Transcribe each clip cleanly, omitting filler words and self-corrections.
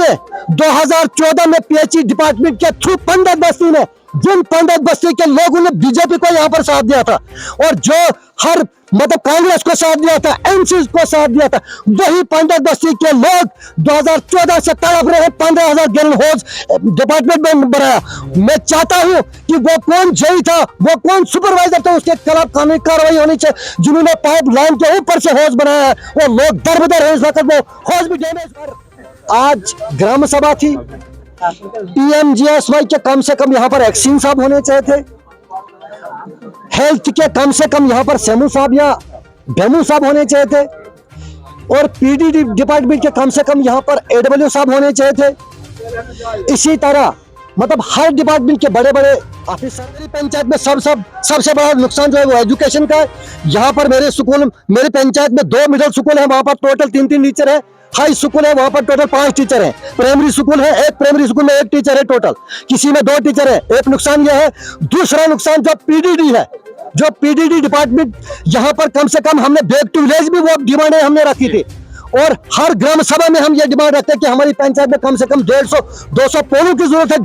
मैंने 2014 में PHE department के थ्रू पंडित बस्ती में जिन पंडित बस्ती के लोगों ने बीजेपी को यहाँ पर साथ दिया था और जो हर मतलब कांग्रेस को साथ दिया था, एमसी को साथ दिया था, वही पंडित बस्ती के लोग 2014 से तड़प रहे हैं। 15,000 गैलन होज डिपार्टमेंट में बनाया। मैं चाहता हूं कि वो कौन जेई था, वो कौन सुपरवाइजर था, उसके खिलाफ कानूनी कार्रवाई होनी चाहिए। जिन्होंने पाइप लाइन के ऊपर से होज बनाया है वो लोग दरबदर है इस वक्त, वो होज भी डैमेज कर। आज ग्राम सभा थी, पीएमजीएसवाई के कम से कम यहाँ पर एक्सिन साहब होने चाहिए थे, हेल्थ के कम से कम यहाँ पर सेमू साहब या बेमू साहब होने चाहिए थे, और पीडी डिपार्टमेंट के कम से कम यहाँ पर एडब्ल्यू साहब होने चाहिए थे। इसी तरह मतलब हर डिपार्टमेंट के बड़े बड़े ऑफिसर। मेरी पंचायत में सबसे बड़ा नुकसान जो है वो एजुकेशन का है। यहाँ पर मेरी पंचायत में 2 मिडिल स्कूल है, वहां पर टोटल 3 टीचर है। हाई स्कूल है, वहां पर टोटल 5 टीचर हैं। प्राइमरी स्कूल है, एक प्राइमरी स्कूल में 1 टीचर है टोटल, किसी में 2 टीचर है। एक नुकसान यह है। दूसरा नुकसान जो पीडीडी है, जो पीडीडी डिपार्टमेंट, यहाँ पर कम से कम हमने बैक टू विलेज भी वो डिमांडें हमने रखी थी, और हर ग्राम सभा में हम ये डिमांड रखते हैं कि हमारी पंचायत में कम से कम 150-200 पोलों की जरूरत है,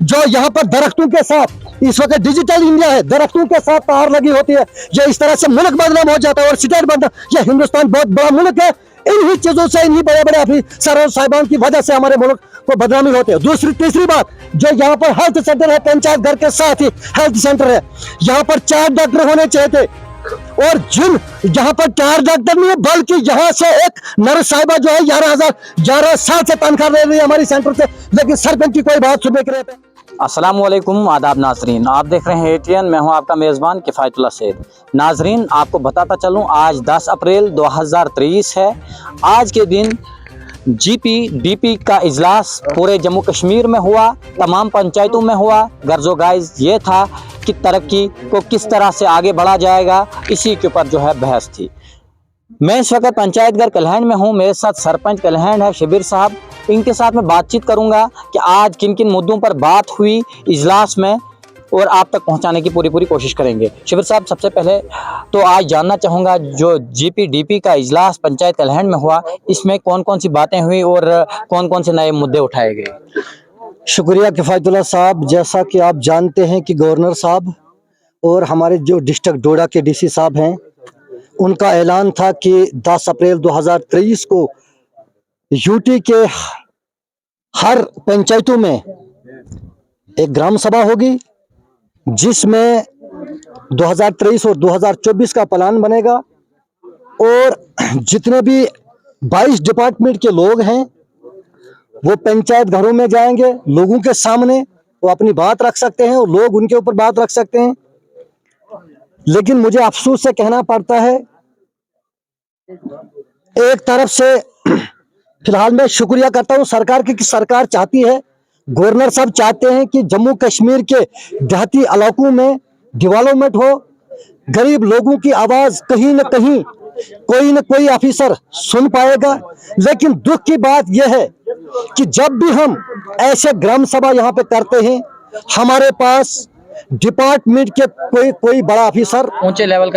जो यहाँ पर दरख्तों के साथ, इस वक्त डिजिटल इंडिया है, दरख्तों के साथ तार लगी होती है। ये इस तरह से मुल्क बदनाम हो जाता है और स्टेट बदनाम। ये हिंदुस्तान बहुत बड़ा मुल्क है, इन्हीं चीजों से, इन्हीं बड़े बड़े अफसर साहिबान की वजह से हमारे मुल्क को बदनामी होती है। तीसरी बात, जो यहाँ पर हेल्थ सेंटर है, पंचायत घर के साथ ही हेल्थ सेंटर है, यहाँ पर 4 डॉक्टर होने चाहिए थे, और जिन यहाँ पर 4 डॉक्टर नहीं है, बल्कि यहाँ से एक नर्स साहिबा जो है 11 साल से तनख्वाह ले रही है हमारी सेंटर से, लेकिन सरपंच की कोई बात सुनने के लिए। अस्सलाम वालेकुम, आदाब नाजरीन, आप देख रहे हैं एटीएन। मैं हूं आपका मेज़बान किफ़ायतुल्लाह सैद। नाजरीन, आपको बताता चलूं, आज 10 अप्रैल 2023 है। आज के दिन जीपीडीपी का इजलास पूरे जम्मू कश्मीर में हुआ, तमाम पंचायतों में हुआ। गर्जो गाइज ये था कि तरक्की को किस तरह से आगे बढ़ा जाएगा, इसी के ऊपर जो है बहस थी। मैं इस वक्त पंचायत घर कलहैंड में हूँ। मेरे साथ सरपंच कलहैंड है शबीर साहब। इनके साथ में बातचीत करूंगा कि आज किन किन मुद्दों पर बात हुई इजलास में, और आप तक पहुंचाने की पूरी कोशिश करेंगे। शबीर साहब, सबसे पहले तो आज जानना चाहूँगा, जो जीपीडीपी का इजलास पंचायत कलहैंड में हुआ, इसमें कौन कौन सी बातें हुई और कौन कौन से नए मुद्दे उठाए गए? शुक्रिया किफ़ायतुल्लाह साहब। जैसा कि आप जानते हैं कि गवर्नर साहब और हमारे जो डिस्ट्रिक्ट डोडा के डीसी साहब हैं, उनका ऐलान था कि 10 अप्रैल 2023 को यूटी के हर पंचायतों में एक ग्राम सभा होगी, जिसमें 2023 और 2024 का प्लान बनेगा, और जितने भी 22 डिपार्टमेंट के लोग हैं वो पंचायत घरों में जाएंगे, लोगों के सामने वो अपनी बात रख सकते हैं और लोग उनके ऊपर बात रख सकते हैं। लेकिन मुझे अफसोस से कहना पड़ता है, एक तरफ से फिलहाल मैं शुक्रिया करता हूं सरकार की, कि सरकार चाहती है, गवर्नर साहब चाहते हैं कि जम्मू कश्मीर के देहाती इलाकों में डेवलपमेंट हो, गरीब लोगों की आवाज कहीं न कहीं कोई न कोई ऑफिसर सुन पाएगा। लेकिन दुख की बात यह है कि जब भी हम ऐसे ग्राम सभा यहाँ पे करते हैं, हमारे पास डिपार्टमेंट के कोई बड़ा ऑफिसर, ऊंचे लेवल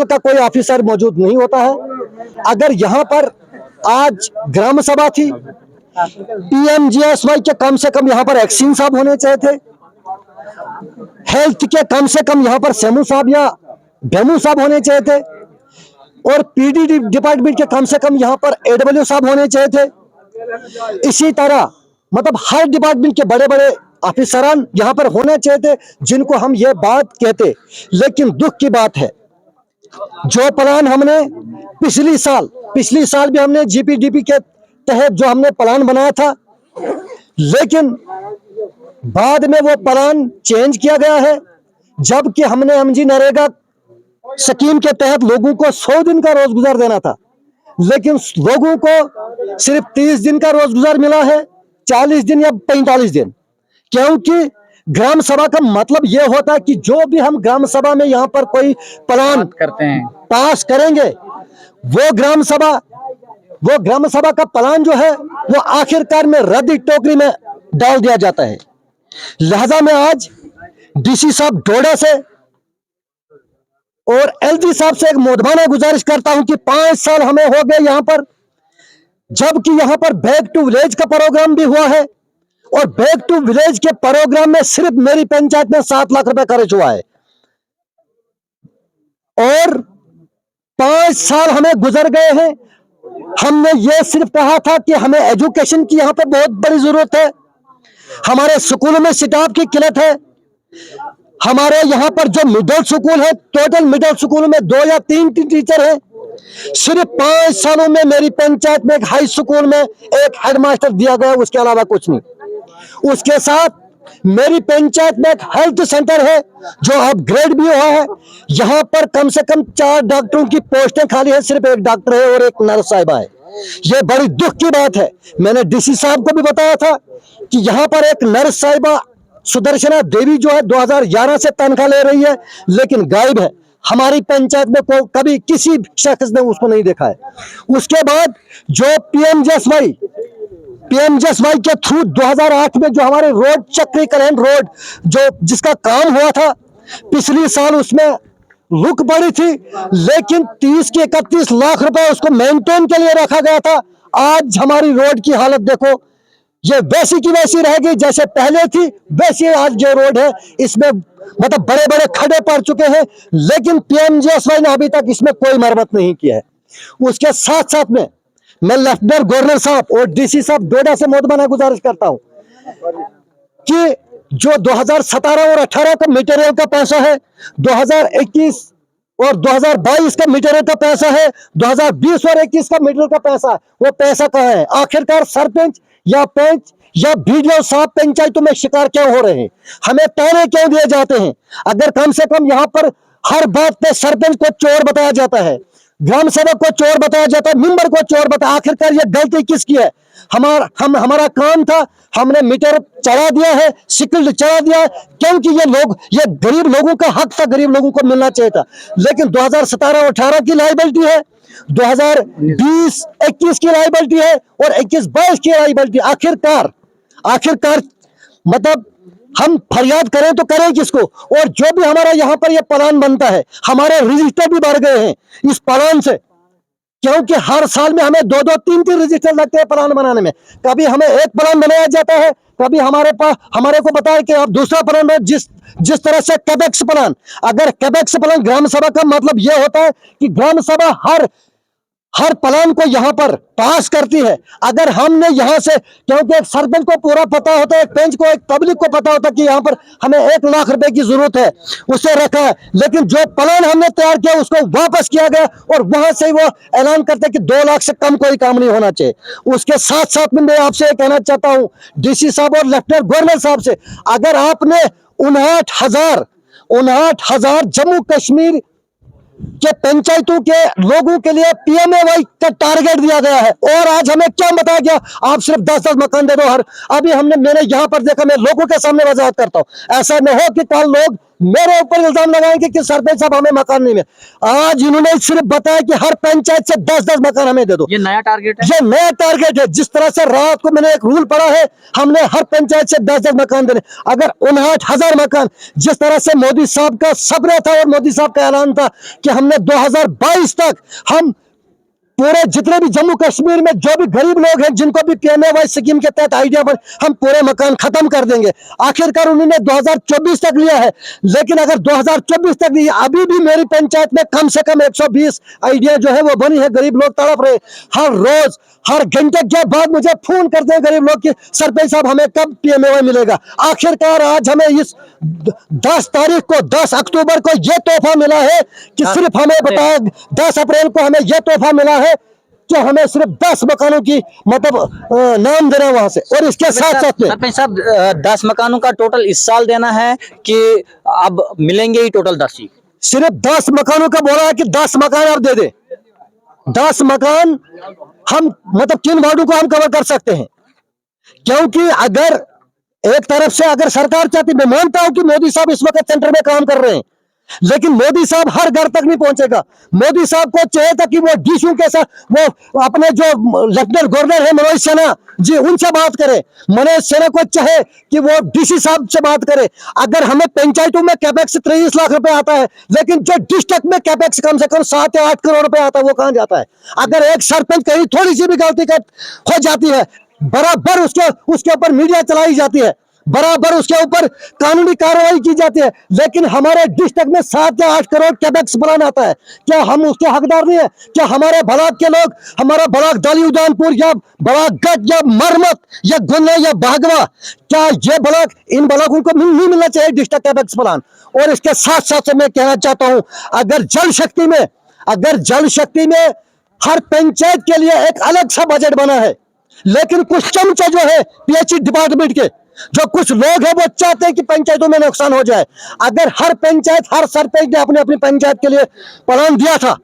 का कोई ऑफिसर मौजूद नहीं होता है। अगर यहाँ पर आज ग्राम सभा थी, पीएमजीएसवाई के कम से कम यहाँ पर एक्सिन साहब होने चाहिए थे, हेल्थ के कम से कम यहाँ पर सेमू साहब या बेमू साहब होने चाहिए थे, और पीडी डिपार्टमेंट के कम से कम यहाँ पर एडब्ल्यू साहब होने चाहिए थे। इसी तरह मतलब हर डिपार्टमेंट के बड़े बड़े ऑफिसरान यहाँ पर होने चाहिए थे, जिनको हम ये बात कहते। लेकिन दुख की बात है, जो प्लान हमने पिछली साल भी हमने जीपीडीपी के तहत जो हमने प्लान बनाया था, लेकिन बाद में वो प्लान चेंज किया गया है। जबकि हमने एमजी नरेगा स्कीम के तहत लोगों को 100 दिन का रोजगार देना था, लेकिन लोगों को सिर्फ 30 दिन का रोजगार मिला है, 40 दिन या 45 दिन। क्योंकि ग्राम सभा का मतलब यह होता है कि जो भी हम ग्राम सभा में यहाँ पर कोई प्लान करते हैं, पास करेंगे, वो ग्राम सभा का प्लान जो है वो आखिरकार में रद्दी टोकरी में डाल दिया जाता है। लिहाजा मैं आज डीसी साहब डोडा से और एलजी साहब से एक मोदबाना गुजारिश करता हूं कि 5 साल हमें हो गए यहाँ पर, जबकि यहां पर बैक टू विलेज का प्रोग्राम भी हुआ है, और बैक टू विलेज के प्रोग्राम में सिर्फ मेरी पंचायत में 7 लाख रुपए खर्च हुआ है, और 5 साल हमें गुजर गए हैं। हमने ये सिर्फ कहा था कि हमें एजुकेशन की यहां पर बहुत बड़ी जरूरत है, हमारे स्कूलों में स्टाफ की किल्लत है। हमारे यहाँ पर जो मिडिल स्कूल है, टोटल मिडिल स्कूल में 2 या 3 टीचर हैं। सिर्फ 5 सालों में मेरी पंचायत में एक हाई स्कूल में एक हेडमास्टर दिया गया, उसके अलावा कुछ नहीं। उसके साथ मेरी पंचायत में एक हेल्थ सेंटर है जो अपग्रेड भी हुआ है। यहाँ पर कम से कम 4 डॉक्टरों की पोस्टें खाली है, सिर्फ एक डॉक्टर है और एक नर्स साहिबा है। ये बड़ी दुख की बात है। मैंने डीसी साहब को भी बताया था कि यहाँ पर एक नर्स साहिबा सुदर्शना देवी जो है 2011 से तनख्वाह ले रही है, लेकिन गायब है। हमारी पंचायत में कभी किसी शख्स ने उसको नहीं देखा है। उसके बाद जो पीएमजीएसवाई के थ्रू 2008 में जो हमारे रोड चक्रीकरण रोड जो जिसका काम हुआ था, पिछले साल उसमें रुक पड़ी थी, लेकिन 30 के 31 लाख रुपए उसको मेंटेन के लिए रखा गया था। आज हमारी रोड की हालत देखो, ये वैसी की वैसी रह गई जैसे पहले थी, वैसी आज जो रोड है इसमें मतलब बड़े बड़े खड्डे पड़ चुके हैं, लेकिन पीएमजीएसवाई ने अभी तक इसमें कोई मरम्मत नहीं किया है। उसके साथ साथ में मैं लेफ्टिनेंट गवर्नर साहब और डीसी साहब डोडा से मोदबाना गुजारिश करता हूं कि जो 2017 और 18 का मटेरियल का पैसा है, 2021 और 2022 का मटेरियल का पैसा है, 2020 और 21 का मटेरियल का पैसा, वो पैसा कहाँ है? आखिरकार सरपंच या पंच या बीडीओ साहब पंचायतों में शिकार क्यों हो रहे हैं? हमें ताने क्यों दिए जाते हैं? अगर कम से कम यहाँ पर हर बात पे सरपंच को चोर बताया जाता है, ग्राम सेवक को चोर बताया जाता है, मेंबर को चोर बताया, आखिरकार ये गलती किसकी है? हमारा काम था, हमने मीटर चढ़ा दिया है, सिकल चढ़ा दिया है, क्योंकि ये गरीब लोगों का हक था, गरीब लोगों को मिलना चाहिए था। लेकिन 2017 और 18 की लायबिलिटी है, 2020-21 की लायबिलिटी है और 21-22 की लायबिलिटी। आखिरकार मतलब हम फरियाद करें तो करें किसको? और जो भी हमारा यहाँ पर ये प्लान बनता है, हमारे रजिस्टर भी बढ़ गए हैं इस प्लान से, क्योंकि हर साल में हमें 2-2, 3-3 रजिस्टर लगते हैं प्लान बनाने में। कभी हमें एक प्लान बनाया जाता है, कभी हमारे को बताया कि आप दूसरा प्लान बनाए। जिस तरह से कैबेक्स प्लान, अगर कैबेक्स प्लान ग्राम सभा का मतलब यह होता है कि ग्राम सभा हर प्लान को यहाँ पर पास करती है। अगर हमने यहाँ से, क्योंकि एक सरपंच को पूरा पता होता है, एक पंच को, एक पब्लिक को पता होता है कि यहाँ पर हमें 1 लाख रुपए की जरूरत है, उसे रखा है, लेकिन जो प्लान हमने तैयार किया उसको वापस किया गया और वहां से वो ऐलान करते हैं कि 2 लाख से कम कोई काम नहीं होना चाहिए। उसके साथ साथ में मैं आपसे कहना चाहता हूँ डीसी साहब और लेफ्टिनेंट गवर्नर साहब से, अगर आपने 59,000 जम्मू कश्मीर के पंचायतों के लोगों के लिए पीएमएवाई का टारगेट दिया गया है, और आज हमें क्या बताया गया, आप सिर्फ 10-10 मकान दे दो हर। अभी मैंने यहाँ पर देखा, मैं लोगों के सामने वजाहत करता हूँ, ऐसा न हो कि कल लोग मेरे ऊपर इल्जाम लगाएंगे कि सरपंच साहब हमें मकान नहीं मिले। आज इन्होंने सिर्फ बताया कि हर पंचायत से 10-10 मकान हमें दे दो। ये नया टारगेट है, ये नया टारगेट है। जिस तरह से रात को मैंने एक रूल पढ़ा है, हमने हर पंचायत से 10-10 मकान देने। अगर 59,000 मकान, जिस तरह से मोदी साहब का सपना था और मोदी साहब का ऐलान था कि हमने 2022 तक हम पूरे जितने भी जम्मू कश्मीर में जो भी गरीब लोग हैं, जिनको भी पीएमएवाई स्कीम के तहत आइडिया पर हम पूरे मकान खत्म कर देंगे। आखिरकार उन्होंने 2024 तक लिया है, लेकिन अगर 2024 तक लिया, अभी भी मेरी पंचायत में कम से कम 120 आइडिया जो है वो बनी है। गरीब लोग तड़प रहे, हर रोज हर घंटे के बाद मुझे फोन करते हैं गरीब लोग कि सरपंच साहब हमें कब पीएमएवाई मिलेगा। आखिरकार आज हमें इस 10 अक्टूबर को यह तोहफा मिला है कि सिर्फ हमें बताया 10 अप्रैल को हमें यह तोहफा मिला है कि हमें सिर्फ 10 मकानों की मतलब नाम देना वहां से। और इसके साथ साथ में सरपंच साहब 10 मकानों का टोटल इस साल देना है कि अब मिलेंगे ही टोटल 10 ही? सिर्फ 10 मकानों का बोला है कि 10 मकान आप दे दे। 10 मकान हम मतलब 3 वार्डों को हम कवर कर सकते हैं, क्योंकि अगर एक तरफ से अगर सरकार चाहती, मैं मानता हूं कि मोदी साहब इस वक्त सेंटर में काम कर रहे हैं, लेकिन मोदी साहब हर घर तक नहीं पहुंचेगा। मोदी साहब को चाहिए था कि वो डीशू के साथ, वो अपने जो लेफ्टिनेंट गवर्नर है मनोज सिन्हा जी, उनसे बात करे। मनोज सिन्हा को चाहे कि वो डीसी साहब से बात करे। अगर हमें पंचायतों में कैपेक्स 23 लाख रुपए आता है, लेकिन जो डिस्ट्रिक्ट में कैपेक्स कम से कम 7 या 8 करोड़ रुपए आता है, वो कहां जाता है? अगर एक सरपंच कहीं थोड़ी सी भी गलती हो जाती है, बराबर उसके ऊपर मीडिया चलाई जाती है, बराबर उसके ऊपर कानूनी कार्रवाई की जाती है। लेकिन हमारे डिस्ट्रिक्ट में 7 या 8 करोड़ कैपेक्स प्लान आता है, क्या हम उसके हकदार नहीं है? क्या हमारे ब्लॉक के लोग, हमारा ब्लॉक दाली उदयपुर या ब्लॉक गढ़ या मरमत या गुन्ना या भागवा, क्या ये ब्लॉक, इन ब्लॉकों को नहीं मिलना चाहिए डिस्ट्रिक्ट कैपेक्स प्लान? और इसके साथ साथ मैं कहना चाहता हूं, अगर जल शक्ति में हर पंचायत के लिए एक अलग सा बजट बना है, लेकिन कुछ चमचे जो है पीएचई डिपार्टमेंट के, जो कुछ लोग हैं, वो चाहते हैं कि पंचायतों में नुकसान हो जाए। अगर हर पंचायत, हर सरपंच ने अपने अपनी पंचायत के लिए प्लान दिया था,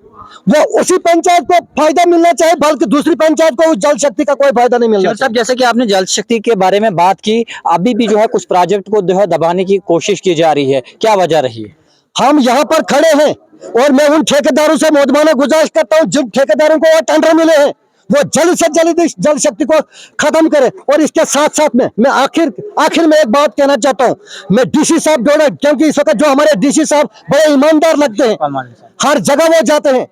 वो उसी पंचायत को फायदा मिलना चाहिए, बल्कि दूसरी पंचायत को उस जल शक्ति का कोई फायदा नहीं मिलना साहब, जैसे कि आपने जल शक्ति के बारे में बात की, अभी भी जो है कुछ प्रोजेक्ट को जो है दबाने की कोशिश की जा रही है, क्या वजह रही है? हम यहाँ पर खड़े हैं और मैं उन ठेकेदारों से मोदबाना गुजारिश करता हूँ, जिन ठेकेदारों को वो टेंडर मिले हैं, वो जल्द से जल्द इस जल शक्ति को खत्म करें। और इसके साथ साथ में मैं आखिर में एक बात कहना चाहता हूँ, मैं डीसी साहब डोडा, क्योंकि इस वक्त जो हमारे डीसी साहब बड़े ईमानदार लगते हैं, हर जगह वो जाते हैं,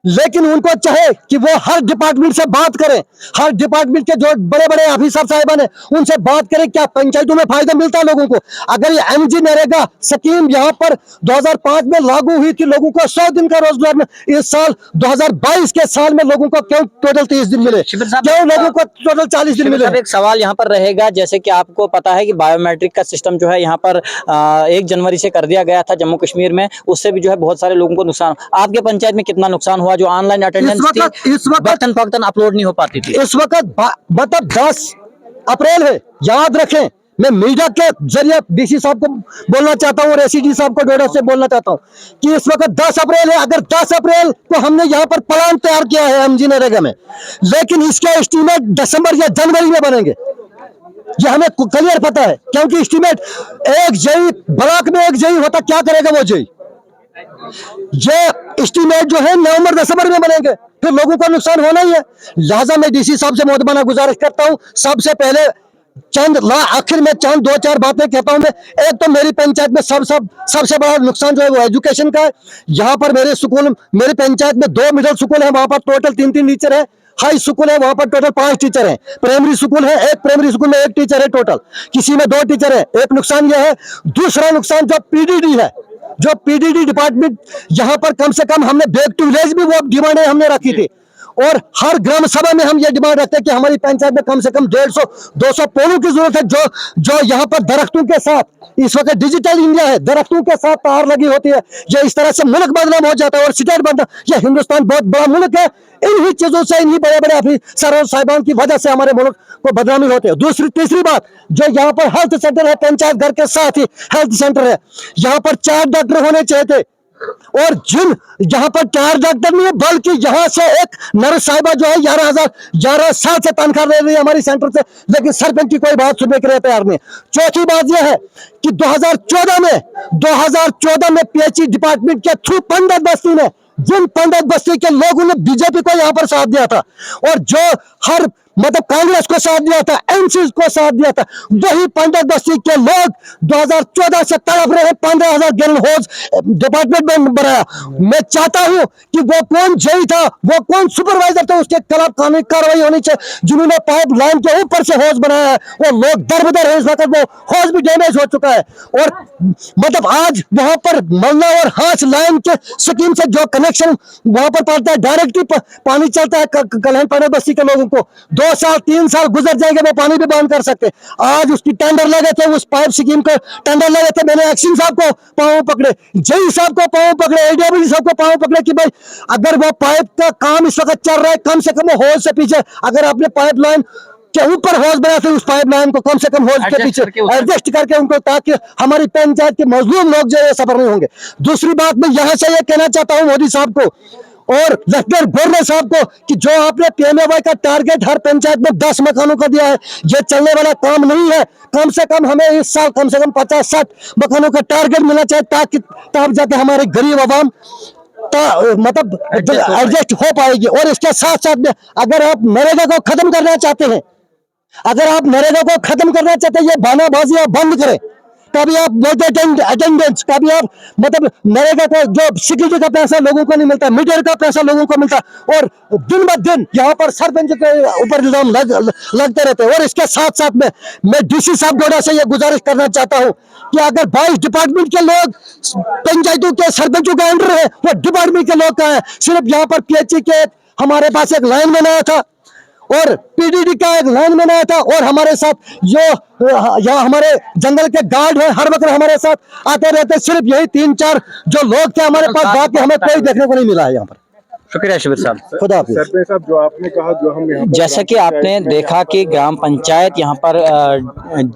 लेकिन उनको चाहे कि वो हर डिपार्टमेंट से बात करें, हर डिपार्टमेंट के जो बड़े बड़े ऑफिसर साहिबान हैं, उनसे बात करें क्या पंचायतों में फायदा मिलता है लोगों को। अगर ये एमजी नरेगा स्कीम यहाँ पर 2005 में लागू हुई थी, लोगों को 100 दिन का रोजगार में, इस साल 2022 के साल में लोगों को क्यों टोटल 30 दिन मिले, क्यों लोगों को टोटल 40 दिन मिले? एक सवाल यहाँ पर रहेगा, जैसे कि आपको पता है कि बायोमेट्रिक का सिस्टम जो है यहाँ पर 1 जनवरी से कर दिया गया था जम्मू कश्मीर में, उससे भी जो है बहुत सारे लोगों को नुकसान। आपके पंचायत में कितना नुकसान हुआ जो ऑनलाइन अटेंडेंस थी, इस वक्त अपलोड नहीं हो पाती थी? इस वक्त मतलब 10 अप्रैल है, याद रखें। मैं मीडिया के जरिए डीसी साहब को बोलना चाहता हूं और एसीडी साहब को डोडा से बोलना चाहता हूं कि इस वक्त 10 अप्रैल है। अगर 10 अप्रैल को हमने यहाँ पर प्लान तैयार किया है एमजी नरेगा में, लेकिन इसके एस्टीमेट दिसंबर या जनवरी में बनेंगे, ये हमें क्लियर पता है। क्योंकि एस्टीमेट एक जेई ब्लॉक में एक जेई होता, क्या करेगा वो जेई? ये एस्टीमेट जो है नवंबर दिसंबर में बनेंगे, फिर लोगों को नुकसान होना ही है। लिहाजा मैं डीसी साहब से मोदबाना गुजारिश करता हूं, सबसे पहले आखिर में चंद 2-4 बातें कहता हूं मैं। एक तो मेरी पंचायत में सबसे बड़ा नुकसान जो है वो एजुकेशन का है। यहाँ पर मेरी पंचायत में 2 मिडिल स्कूल है, वहां पर टोटल 3-3 टीचर है। हाई स्कूल है, वहां पर टोटल 5 टीचर हैं। प्राइमरी स्कूल है, एक प्राइमरी स्कूल में 1 टीचर है टोटल, किसी में 2 टीचर है। एक नुकसान यह है। दूसरा नुकसान जो पीडीडी है, जो पीडीडी डिपार्टमेंट, यहाँ पर कम से कम हमने बैक टू विलेज भी वो डिमांड हमने रखी थी, और हर ग्राम सभा में हम ये डिमांड रखते हैं कि हमारी पंचायत में कम से कम 150-200 पोलों की जरूरत है, जो यहाँ पर दरख्तों के साथ, इस वक्त डिजिटल इंडिया है, दरख्तों के साथ तार लगी होती है। ये इस तरह से मुल्क बदनाम हो जाता है और स्टेट बनता। ये हिंदुस्तान बहुत बड़ा मुल्क है, इन्हीं चीजों से, इन्हीं बड़े बड़े अफसर साहिबान की वजह से हमारे मुल्क को बदनामी होती है। तीसरी बात, जो यहाँ पर हेल्थ सेंटर है, पंचायत घर के साथ ही हेल्थ सेंटर है, यहाँ पर 4 डॉक्टर होने चाहिए थे, और यहाँ पर 4 डॉक्टर नहीं है, बल्कि यहाँ से एक नर्स साहिबा जो है 11 साल से तनख्वाह ले रही है हमारी सेंटर से, लेकिन सरपंच की कोई बात सुनने के लिए तैयार नहीं। चौथी बात यह है कि 2014 में पीएचई डिपार्टमेंट के थ्रू 15 बस्ती में, जिन 15 बस्ती के लोगों ने बीजेपी को यहाँ पर साथ दिया था, और जो हर मतलब कांग्रेस को साथ दिया था, एमसी को साथ दिया था, वही 15 बस्ती के लोग 2014 से तड़प रहे हैं। 15,000 गैलन होज डिपार्टमेंट में बनाया। मैं चाहता हूं कि वो कौन जेई था, वो कौन सुपरवाइजर था, उसके खिलाफ कानूनी कार्रवाई होनी चाहिए, जिन्होंने पाइप लाइन के ऊपर से होज बनाया है। और लोग दर-बदर है, इस वक्त वो होज भी डैमेज हो चुका है। और मतलब आज वहां पर मलना और हांस लाइन के स्कीम से जो कनेक्शन वहां पर पड़ता है, डायरेक्टली पानी चलता है कल्याण पानी बस्ती के लोगों को। 2 साल 3 साल गुजर जाएंगे, वो पानी भी बंद कर सकते। आज उसकी टेंडर लगे थे, उस पाइप स्कीम के टेंडर लगे थे, मैंने एक्शन साहब को पांव पकड़े, जेई साहब को पांव पकड़े, एडब्ल्यू साहब को पांव पकड़े कि भाई अगर वो पाइप का काम इस वक्त चल रहा है, कम से कम होज से पीछे, अगर आपने पाइप लाइन के ऊपर होज बनाया तो उस पाइप लाइन को कम से कम होज के पीछे एडजस्ट करके उनको, ताकि हमारी पंचायत के मजलूम लोग जो है सफर नहीं होंगे। दूसरी बात मैं यहाँ से ये कहना चाहता हूँ मोदी साहब को और लेफ्टिनेंट गवर्नर साहब को कि जो आपने पीएमएवाई का टारगेट हर पंचायत में 10 मकानों का दिया है, ये चलने वाला काम नहीं है। कम से कम हमें इस साल कम से कम 50-60 मकानों का टारगेट मिलना चाहिए, ताकि तब जाके हमारे गरीब आवाम मतलब एडजस्ट हो पाएगी। और इसके साथ साथ में अगर आप नरेगा को खत्म करना चाहते हैं, अगर आप नरेगा को खत्म करना चाहते हैं, ये बहानाबाजी आप बंद करें। कभी आप अटेंडेंस, कभी आप मतलब नरेगा को जो सिक्योरिटी का पैसा लोगों को नहीं मिलता, मीडिया का पैसा लोगों को मिलता, और दिन ब दिन यहाँ पर सरपंच के ऊपर इल्जाम लगते रहते हैं। और इसके साथ साथ में मैं डीसी साहब द्वारा से ये गुजारिश करना चाहता हूँ कि अगर 22 डिपार्टमेंट के लोग पंचायतों के सरपंचों के अंडर है, वो डिपार्टमेंट के लोग कहाँ है? सिर्फ यहाँ पर पीएचई के हमारे पास एक लाइन बनाया था और पीडीडी का एक लाइनमैन आया था, और हमारे साथ जो यहाँ हमारे जंगल के गार्ड है हर वक्त हमारे साथ आते रहते। सिर्फ यही 3-4 जो लोग थे हमारे पास, बाकी हमें कोई देखने को नहीं मिला है यहाँ पर। शुक्रिया शबीर साहब। खुदा हाफिज। सरपंच साहब, जो आपने कहा, जो हम यहाँ पर जैसा कि आपने देखा कि ग्राम पंचायत यहाँ पर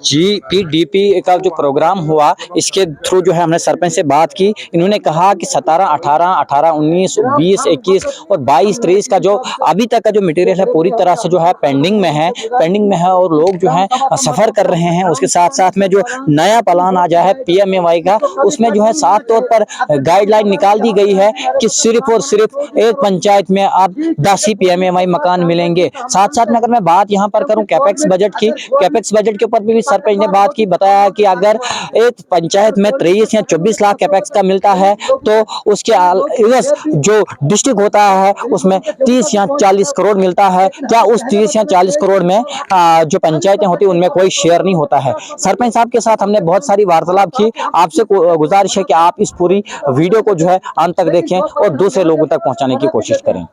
GPDP का जो प्रोग्राम हुआ, इसके थ्रू जो है हमने सरपंच से बात की। इन्होंने कहा कि 17, 18, 18, 19, 20, 21 और 22, 23 का जो अभी तक का जो मटेरियल है पूरी तरह से जो है पेंडिंग में है और लोग जो है सफ़र कर रहे हैं। उसके साथ साथ में जो नया प्लान आ जाए है PMAY का, उसमें जो है साफ तौर पर गाइडलाइन निकाल दी गई है कि सिर्फ और सिर्फ एक पंचायत में अब 10 ही PMAY मकान मिलेंगे। साथ साथ में अगर मैं बात यहाँ पर करूँ कैपेक्स बजट की, कैपेक्स बजट के ऊपर भी सरपंच ने बात की, बताया कि अगर एक पंचायत में 23 या 24 लाख कैपेक्स का मिलता है तो उसके इवज जो डिस्ट्रिक्ट होता है उसमें 30 या 40 करोड़ मिलता है। क्या उस 30 या 40 करोड़ में जो पंचायतें होती है उनमें कोई शेयर नहीं होता है? सरपंच साहब के साथ हमने बहुत सारी वार्तालाप की। आपसे गुजारिश है कि आप इस पूरी वीडियो को जो है अंत तक देखें और दूसरे लोगों तक पहुंचाने की कोशिश करें।